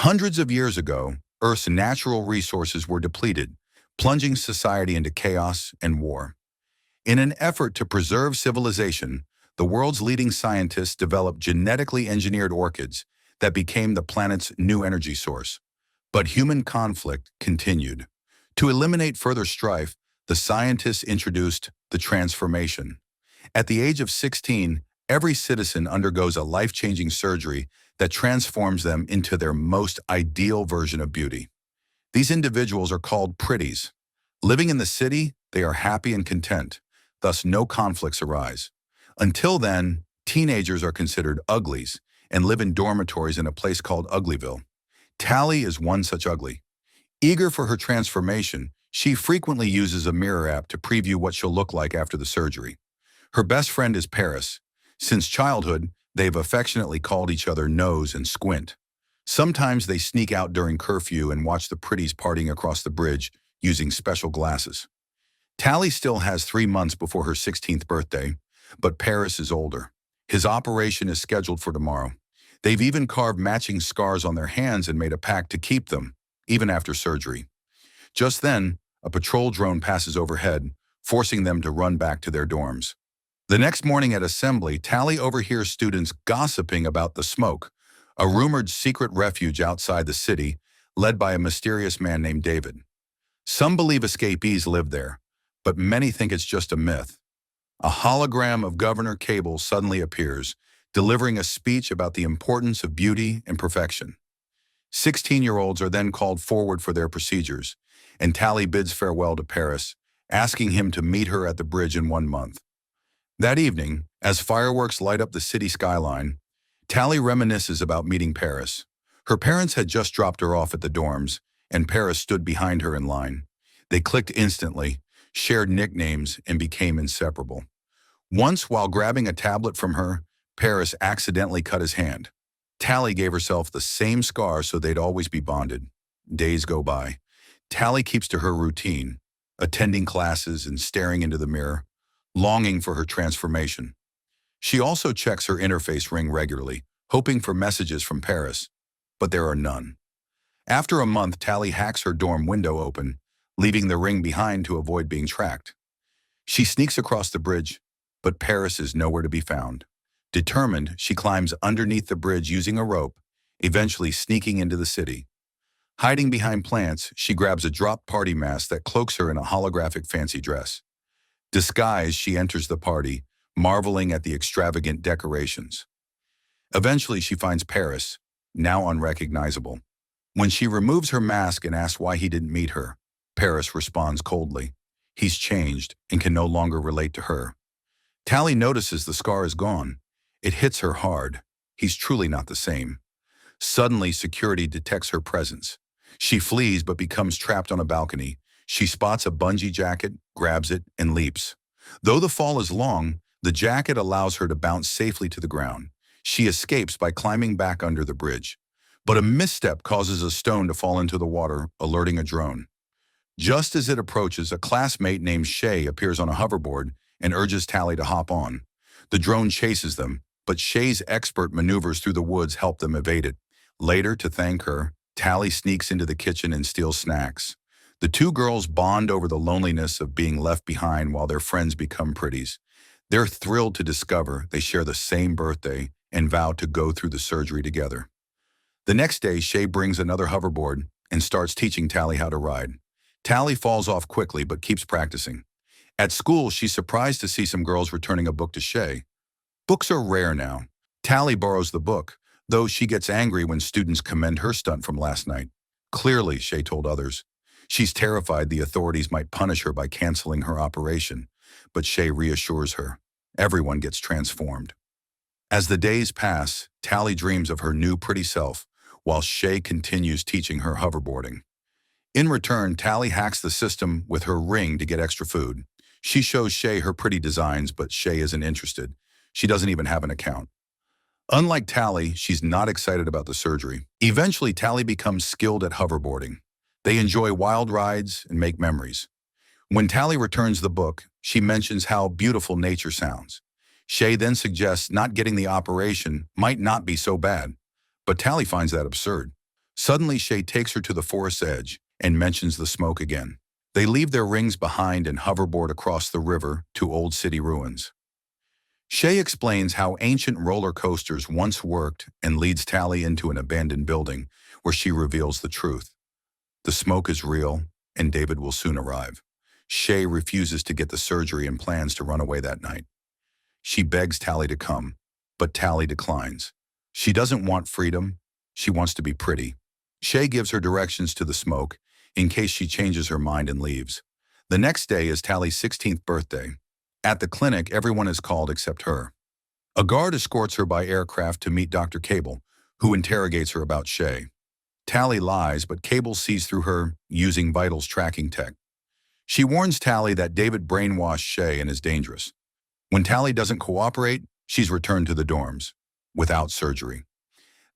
Hundreds of years ago, Earth's natural resources were depleted, plunging society into chaos and war. In an effort to preserve civilization, the world's leading scientists developed genetically engineered orchids that became the planet's new energy source. But human conflict continued. To eliminate further strife, the scientists introduced the transformation. At the age of 16, every citizen undergoes a life-changing surgery that transforms them into their most ideal version of beauty. These individuals are called pretties. Living in the city, they are happy and content, thus no conflicts arise. Until then, teenagers are considered uglies and live in dormitories in a place called Uglyville. Tally is one such ugly. Eager for her transformation, she frequently uses a mirror app to preview what she'll look like after the surgery. Her best friend is Paris. Since childhood, they've affectionately called each other Nose and Squint. Sometimes they sneak out during curfew and watch the pretties partying across the bridge using special glasses. Tally still has 3 months before her 16th birthday, but Paris is older. His operation is scheduled for tomorrow. They've even carved matching scars on their hands and made a pact to keep them, even after surgery. Just then, a patrol drone passes overhead, forcing them to run back to their dorms. The next morning at assembly, Tally overhears students gossiping about the Smoke, a rumored secret refuge outside the city, led by a mysterious man named David. Some believe escapees live there, but many think it's just a myth. A hologram of Governor Cable suddenly appears, delivering a speech about the importance of beauty and perfection. 16-year-olds are then called forward for their procedures, and Tally bids farewell to Paris, asking him to meet her at the bridge in 1 month. That evening, as fireworks light up the city skyline, Tally reminisces about meeting Paris. Her parents had just dropped her off at the dorms, and Paris stood behind her in line. They clicked instantly, shared nicknames, and became inseparable. Once, while grabbing a tablet from her, Paris accidentally cut his hand. Tally gave herself the same scar so they'd always be bonded. Days go by. Tally keeps to her routine, attending classes and staring into the mirror, longing for her transformation. She also checks her interface ring regularly, hoping for messages from Paris, but there are none. After a month, Tally hacks her dorm window open, leaving the ring behind to avoid being tracked. She sneaks across the bridge, but Paris is nowhere to be found. Determined, she climbs underneath the bridge using a rope, eventually sneaking into the city. Hiding behind plants, she grabs a drop party mask that cloaks her in a holographic fancy dress. Disguised, she enters the party, marveling at the extravagant decorations. Eventually, she finds Paris, now unrecognizable. When she removes her mask and asks why he didn't meet her, Paris responds coldly. He's changed and can no longer relate to her. Tally notices the scar is gone. It hits her hard. He's truly not the same. Suddenly, security detects her presence. She flees but becomes trapped on a balcony. She spots a bungee jacket, grabs it, and leaps. Though the fall is long, the jacket allows her to bounce safely to the ground. She escapes by climbing back under the bridge. But a misstep causes a stone to fall into the water, alerting a drone. Just as it approaches, a classmate named Shay appears on a hoverboard and urges Tally to hop on. The drone chases them, but Shay's expert maneuvers through the woods help them evade it. Later, to thank her, Tally sneaks into the kitchen and steals snacks. The two girls bond over the loneliness of being left behind while their friends become pretties. They're thrilled to discover they share the same birthday and vow to go through the surgery together. The next day, Shay brings another hoverboard and starts teaching Tally how to ride. Tally falls off quickly but keeps practicing. At school, she's surprised to see some girls returning a book to Shay. Books are rare now. Tally borrows the book, though she gets angry when students commend her stunt from last night. Clearly, Shay told others. She's terrified the authorities might punish her by canceling her operation, but Shay reassures her. Everyone gets transformed. As the days pass, Tally dreams of her new pretty self, while Shay continues teaching her hoverboarding. In return, Tally hacks the system with her ring to get extra food. She shows Shay her pretty designs, but Shay isn't interested. She doesn't even have an account. Unlike Tally, she's not excited about the surgery. Eventually, Tally becomes skilled at hoverboarding. They enjoy wild rides and make memories. When Tally returns the book, she mentions how beautiful nature sounds. Shay then suggests not getting the operation might not be so bad, but Tally finds that absurd. Suddenly, Shay takes her to the forest's edge and mentions the smoke again. They leave their rings behind and hoverboard across the river to old city ruins. Shay explains how ancient roller coasters once worked and leads Tally into an abandoned building where she reveals the truth. The smoke is real, and David will soon arrive. Shay refuses to get the surgery and plans to run away that night. She begs Tally to come, but Tally declines. She doesn't want freedom, she wants to be pretty. Shay gives her directions to the smoke in case she changes her mind and leaves. The next day is Tally's 16th birthday. At the clinic, everyone is called except her. A guard escorts her by aircraft to meet Dr. Cable, who interrogates her about Shay. Tally lies, but Cable sees through her using Vital's tracking tech. She warns Tally that David brainwashed Shay and is dangerous. When Tally doesn't cooperate, she's returned to the dorms, without surgery.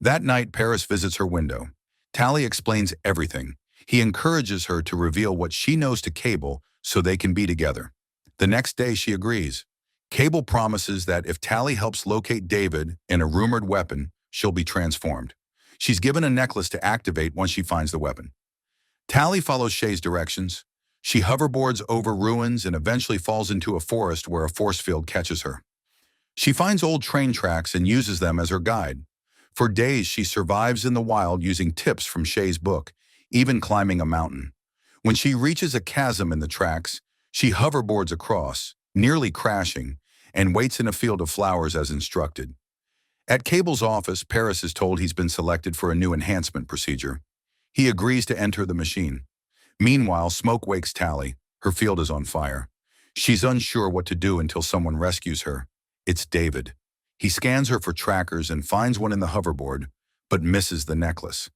That night, Paris visits her window. Tally explains everything. He encourages her to reveal what she knows to Cable so they can be together. The next day, she agrees. Cable promises that if Tally helps locate David and a rumored weapon, she'll be transformed. She's given a necklace to activate once she finds the weapon. Tally follows Shay's directions. She hoverboards over ruins and eventually falls into a forest where a force field catches her. She finds old train tracks and uses them as her guide. For days, she survives in the wild using tips from Shay's book, even climbing a mountain. When she reaches a chasm in the tracks, she hoverboards across, nearly crashing, and waits in a field of flowers as instructed. At Cable's office, Paris is told he's been selected for a new enhancement procedure. He agrees to enter the machine. Meanwhile, smoke wakes Tally. Her field is on fire. She's unsure what to do until someone rescues her. It's David. He scans her for trackers and finds one in the hoverboard, but misses the necklace.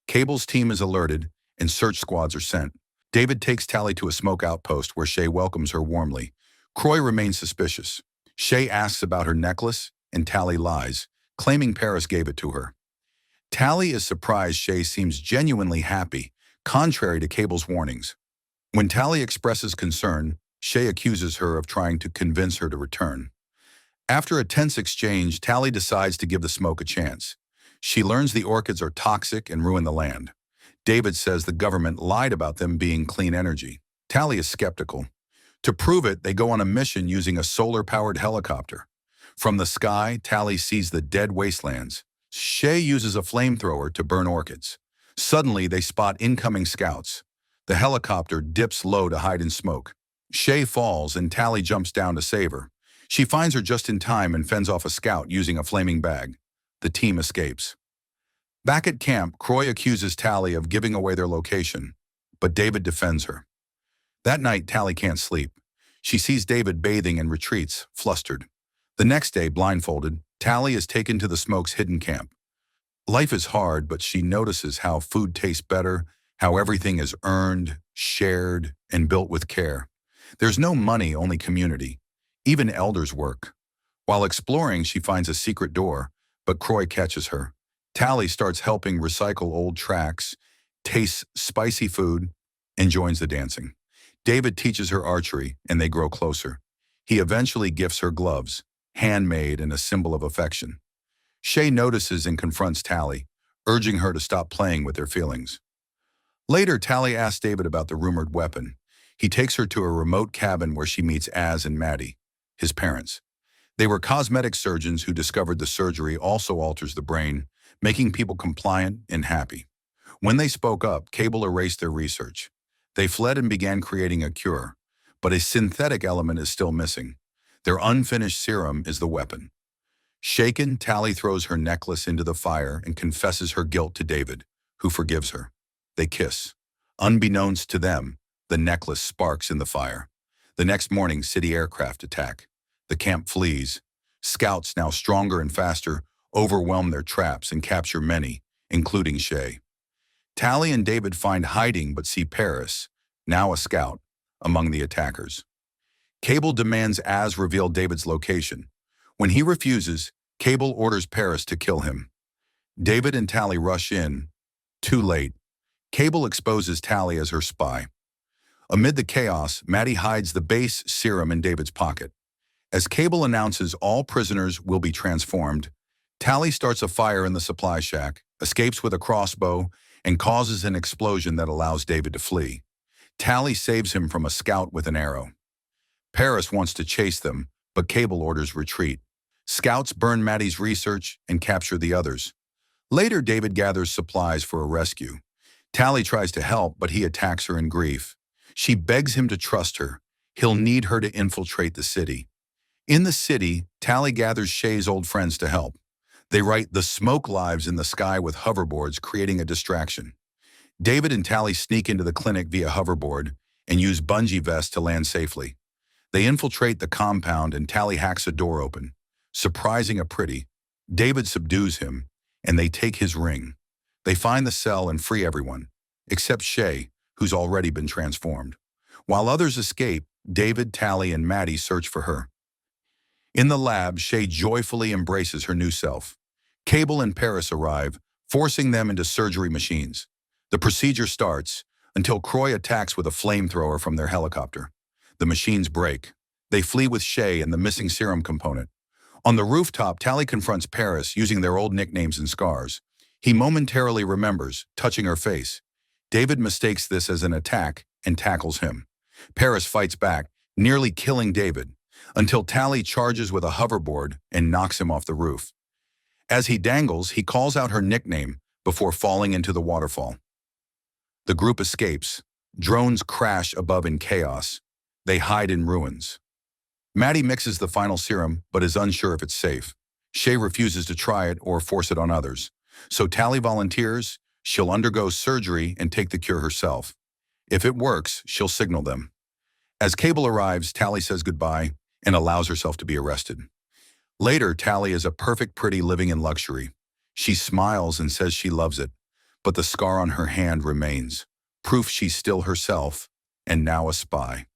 Cable's team is alerted, and search squads are sent. David takes Tally to a smoke outpost where Shay welcomes her warmly. Croy remains suspicious. Shay asks about her necklace, and Tally lies, claiming Paris gave it to her. Tally is surprised Shay seems genuinely happy, contrary to Cable's warnings. When Tally expresses concern, Shay accuses her of trying to convince her to return. After a tense exchange, Tally decides to give the smoke a chance. She learns the orchids are toxic and ruin the land. David says the government lied about them being clean energy. Tally is skeptical. To prove it, they go on a mission using a solar-powered helicopter. From the sky, Tally sees the dead wastelands. Shay uses a flamethrower to burn orchids. Suddenly, they spot incoming scouts. The helicopter dips low to hide in smoke. Shay falls and Tally jumps down to save her. She finds her just in time and fends off a scout using a flaming bag. The team escapes. Back at camp, Croy accuses Tally of giving away their location, but David defends her. That night, Tally can't sleep. She sees David bathing and retreats, flustered. The next day, blindfolded, Tally is taken to the smoke's hidden camp. Life is hard, but she notices how food tastes better, how everything is earned, shared, and built with care. There's no money, only community. Even elders work. While exploring, she finds a secret door, but Croy catches her. Tally starts helping recycle old tracks, tastes spicy food, and joins the dancing. David teaches her archery, and they grow closer. He eventually gifts her gloves, handmade and a symbol of affection. Shay notices and confronts Tally, urging her to stop playing with their feelings. Later, Tally asks David about the rumored weapon. He takes her to a remote cabin where she meets Az and Maddie, his parents. They were cosmetic surgeons who discovered the surgery also alters the brain, making people compliant and happy. When they spoke up, Cable erased their research. They fled and began creating a cure, but a synthetic element is still missing. Their unfinished serum is the weapon. Shaken, Tally throws her necklace into the fire and confesses her guilt to David, who forgives her. They kiss. Unbeknownst to them, the necklace sparks in the fire. The next morning, city aircraft attack. The camp flees. Scouts, now stronger and faster, overwhelm their traps and capture many, including Shay. Tally and David find hiding but see Paris, now a scout, among the attackers. Cable demands Az reveal David's location. When he refuses, Cable orders Paris to kill him. David and Tally rush in. Too late. Cable exposes Tally as her spy. Amid the chaos, Maddie hides the base serum in David's pocket. As Cable announces all prisoners will be transformed, Tally starts a fire in the supply shack, escapes with a crossbow, and causes an explosion that allows David to flee. Tally saves him from a scout with an arrow. Paris wants to chase them, but Cable orders retreat. Scouts burn Maddie's research and capture the others. Later, David gathers supplies for a rescue. Tally tries to help, but he attacks her in grief. She begs him to trust her. He'll need her to infiltrate the city. In the city, Tally gathers Shay's old friends to help. They write "The smoke lives in the sky" with hoverboards, creating a distraction. David and Tally sneak into the clinic via hoverboard and use bungee vests to land safely. They infiltrate the compound and Tally hacks a door open. Surprising a pretty, David subdues him, and they take his ring. They find the cell and free everyone, except Shay, who's already been transformed. While others escape, David, Tally, and Maddie search for her. In the lab, Shay joyfully embraces her new self. Cable and Paris arrive, forcing them into surgery machines. The procedure starts until Croy attacks with a flamethrower from their helicopter. The machines break. They flee with Shay and the missing serum component. On the rooftop, Tally confronts Paris using their old nicknames and scars. He momentarily remembers, touching her face. David mistakes this as an attack and tackles him. Paris fights back, nearly killing David, until Tally charges with a hoverboard and knocks him off the roof. As he dangles, he calls out her nickname before falling into the waterfall. The group escapes. Drones crash above in chaos. They hide in ruins. Maddie mixes the final serum, but is unsure if it's safe. Shay refuses to try it or force it on others. So Tally volunteers. She'll undergo surgery and take the cure herself. If it works, she'll signal them. As Cable arrives, Tally says goodbye and allows herself to be arrested. Later, Tally is a perfect pretty living in luxury. She smiles and says she loves it, but the scar on her hand remains, proof she's still herself and now a spy.